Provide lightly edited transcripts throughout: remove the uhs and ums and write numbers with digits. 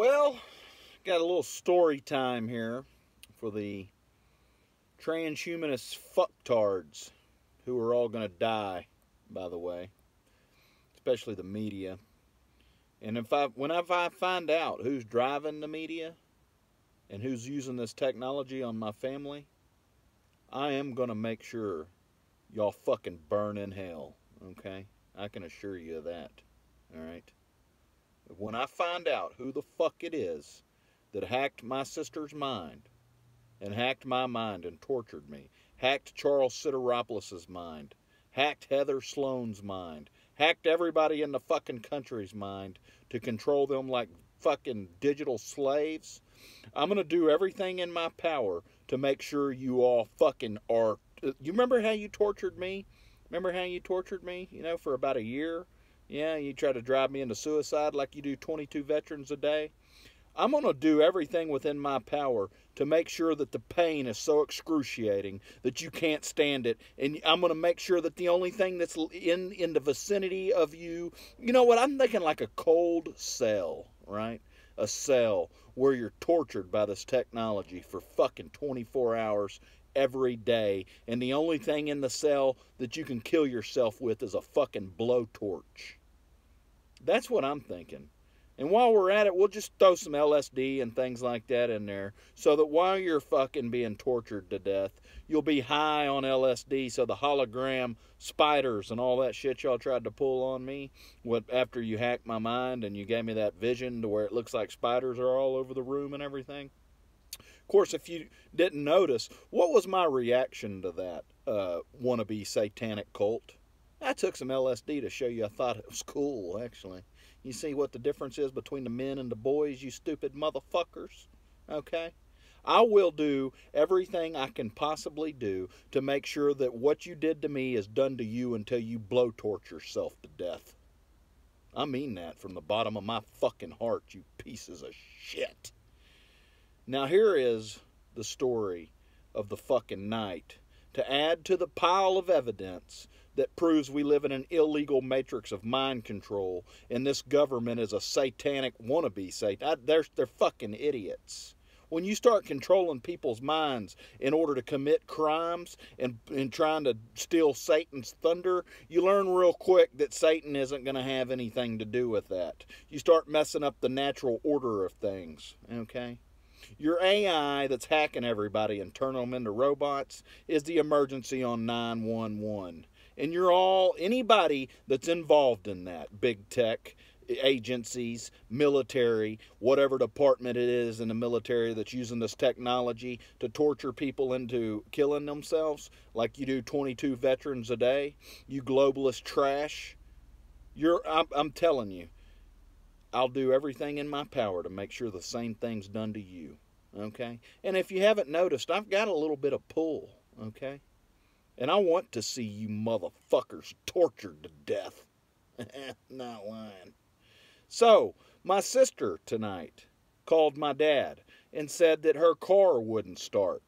Well, got a little story time here for the transhumanist fucktards who are all going to die, by the way, especially the media. And whenever I find out who's driving the media and who's using this technology on my family, I am going to make sure y'all fucking burn in hell, okay? I can assure you of that, all right? When I find out who the fuck it is that hacked my sister's mind and hacked my mind and tortured me, hacked Charles Sideropoulos' mind, hacked Heather Sloan's mind, hacked everybody in the fucking country's mind to control them like fucking digital slaves, I'm going to do everything in my power to make sure you all fucking are. You remember how you tortured me? Remember how you tortured me, for about a year? Yeah, you try to drive me into suicide like you do 22 veterans a day. I'm going to do everything within my power to make sure that the pain is so excruciating that you can't stand it. And I'm going to make sure that the only thing that's in the vicinity of you, you know what, I'm thinking like a cold cell, right? A cell where you're tortured by this technology for fucking 24 hours every day. And the only thing in the cell that you can kill yourself with is a fucking blowtorch. That's what I'm thinking. And while we're at it, we'll just throw some LSD and things like that in there so that while you're fucking being tortured to death, you'll be high on LSD. So the hologram spiders and all that shit y'all tried to pull on me after you hacked my mind and you gave me that vision to where it looks like spiders are all over the room and everything. Of course, if you didn't notice, what was my reaction to that wannabe satanic cult? I took some LSD to show you I thought it was cool, actually. You see what the difference is between the men and the boys, you stupid motherfuckers? Okay? I will do everything I can possibly do to make sure that what you did to me is done to you until you blowtorch yourself to death. I mean that from the bottom of my fucking heart, you pieces of shit. Now here is the story of the fucking night to add to the pile of evidence that proves we live in an illegal matrix of mind control and this government is a satanic wannabe they're fucking idiots. When you start controlling people's minds in order to commit crimes and trying to steal Satan's thunder, you learn real quick that Satan isn't going to have anything to do with that. You start messing up the natural order of things, okay? Your AI that's hacking everybody and turning them into robots is the emergency on 911. And anybody that's involved in that, big tech, agencies, military, whatever department it is in the military that's using this technology to torture people into killing themselves, like you do 22 veterans a day, you globalist trash, I'm telling you, I'll do everything in my power to make sure the same thing's done to you, okay? And if you haven't noticed, I've got a little bit of pull, okay? And I want to see you motherfuckers tortured to death. Not lying. So, my sister tonight called my dad and said that her car wouldn't start.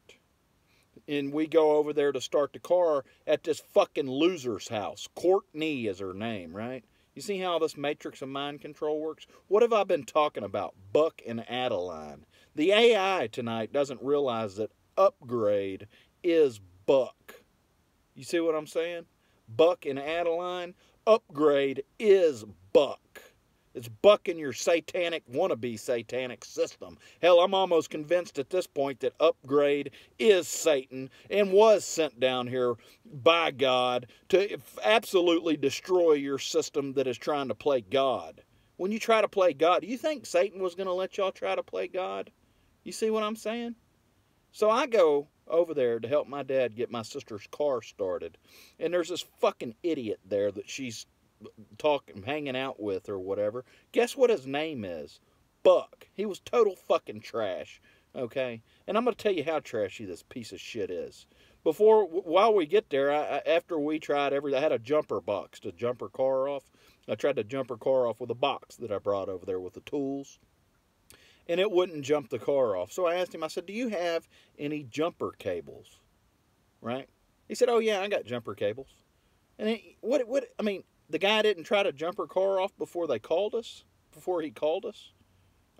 And we go over there to start the car at this fucking loser's house. Courtney is her name, right? You see how this matrix of mind control works? What have I been talking about? Buck and Adeline. The AI tonight doesn't realize that upgrade is Buck. You see what I'm saying? Buck and Adeline. Upgrade is Buck. It's Buck in your satanic, wannabe satanic system. Hell, I'm almost convinced at this point that Upgrade is Satan and was sent down here by God to absolutely destroy your system that is trying to play God. When you try to play God, do you think Satan was going to let y'all try to play God? You see what I'm saying? So I go over there to help my dad get my sister's car started. And there's this fucking idiot there that she's hanging out with or whatever. Guess what his name is? Buck. He was total fucking trash. Okay? And I'm going to tell you how trashy this piece of shit is. While we get there, after we tried I had a jumper box to jump her car off. I tried to jump her car off with a box that I brought over there with the tools. And it wouldn't jump the car off. So I asked him, I said, do you have any jumper cables? Right? He said, oh yeah, I got jumper cables. And the guy didn't try to jump her car off before he called us?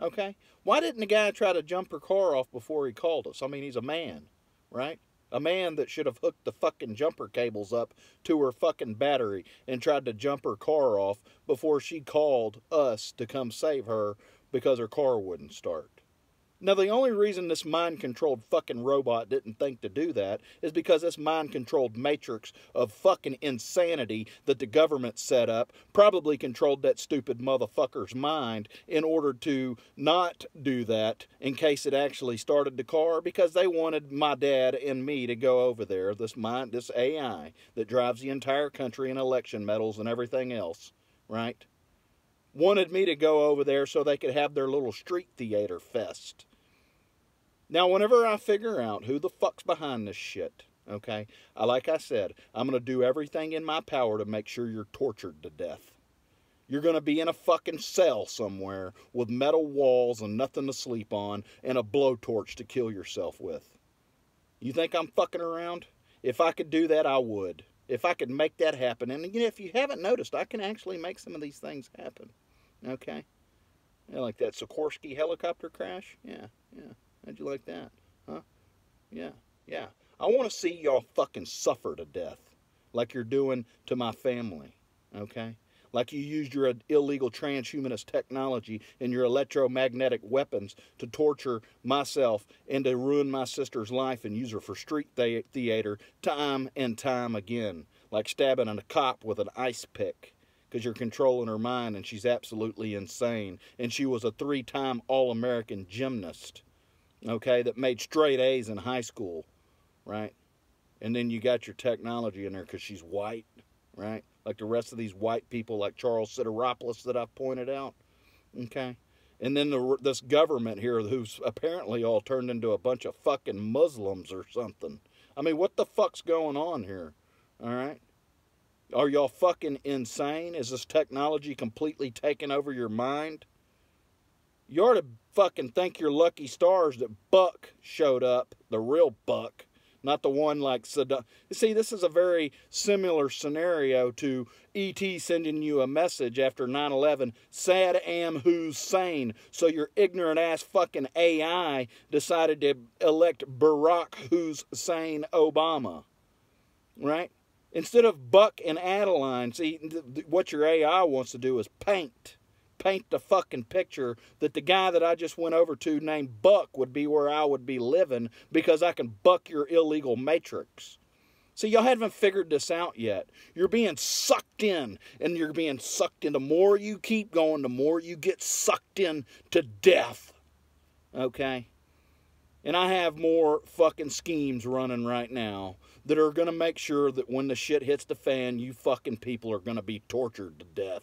Okay? Why didn't the guy try to jump her car off before he called us? I mean, he's a man, right? A man that should have hooked the fucking jumper cables up to her fucking battery and tried to jump her car off before she called us to come save her because her car wouldn't start. Now, the only reason this mind-controlled fucking robot didn't think to do that is because this mind-controlled matrix of fucking insanity that the government set up probably controlled that stupid motherfucker's mind in order to not do that in case it actually started the car, because they wanted my dad and me to go over there, this AI that drives the entire country in election medals and everything else, right? Wanted me to go over there so they could have their little street theater fest. Now, whenever I figure out who the fuck's behind this shit, okay, like I said, I'm going to do everything in my power to make sure you're tortured to death. You're going to be in a fucking cell somewhere with metal walls and nothing to sleep on and a blowtorch to kill yourself with. You think I'm fucking around? If I could do that, I would. If I could make that happen. And you know, if you haven't noticed, I can actually make some of these things happen. Okay? You know, like that Sikorsky helicopter crash? Yeah. How'd you like that? Huh? Yeah. I want to see y'all fucking suffer to death like you're doing to my family, okay? Like you used your illegal transhumanist technology and your electromagnetic weapons to torture myself and to ruin my sister's life and use her for street theater time and time again, like stabbing a cop with an ice pick because you're controlling her mind and she's absolutely insane. And she was a 3-time All-American gymnast, okay, that made straight A's in high school, right? And then you got your technology in there because she's white, right? Like the rest of these white people like Charles Sideropoulos that I've pointed out, okay? And then this government here who's apparently all turned into a bunch of fucking Muslims or something. I mean, what the fuck's going on here, all right? Are y'all fucking insane? Is this technology completely taking over your mind? You ought to fucking thank your lucky stars that Buck showed up, the real Buck, not the one like Saddam. See, this is a very similar scenario to E.T. sending you a message after 9/11, Saddam Hussein. So your ignorant ass fucking AI decided to elect Barack Hussein Obama, right? Instead of Buck and Adeline, see, what your AI wants to do is paint the fucking picture that the guy that I just went over to named Buck would be where I would be living because I can buck your illegal matrix. See, y'all haven't figured this out yet. You're being sucked in, and you're being sucked in. The more you keep going, the more you get sucked in to death. Okay? And I have more fucking schemes running right now that are going to make sure that when the shit hits the fan, you fucking people are going to be tortured to death.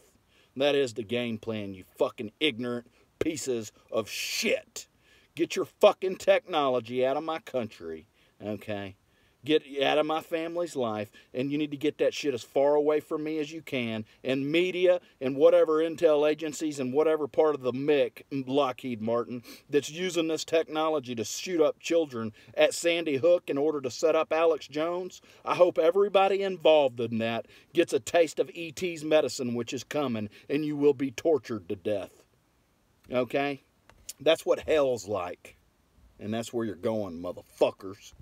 That is the game plan, you fucking ignorant pieces of shit. Get your fucking technology out of my country, okay? Get out of my family's life, and you need to get that shit as far away from me as you can. And media and whatever intel agencies and whatever part of the MIC, Lockheed Martin, that's using this technology to shoot up children at Sandy Hook in order to set up Alex Jones, I hope everybody involved in that gets a taste of E.T.'s medicine, which is coming, and you will be tortured to death. Okay? That's what hell's like. And that's where you're going, motherfuckers.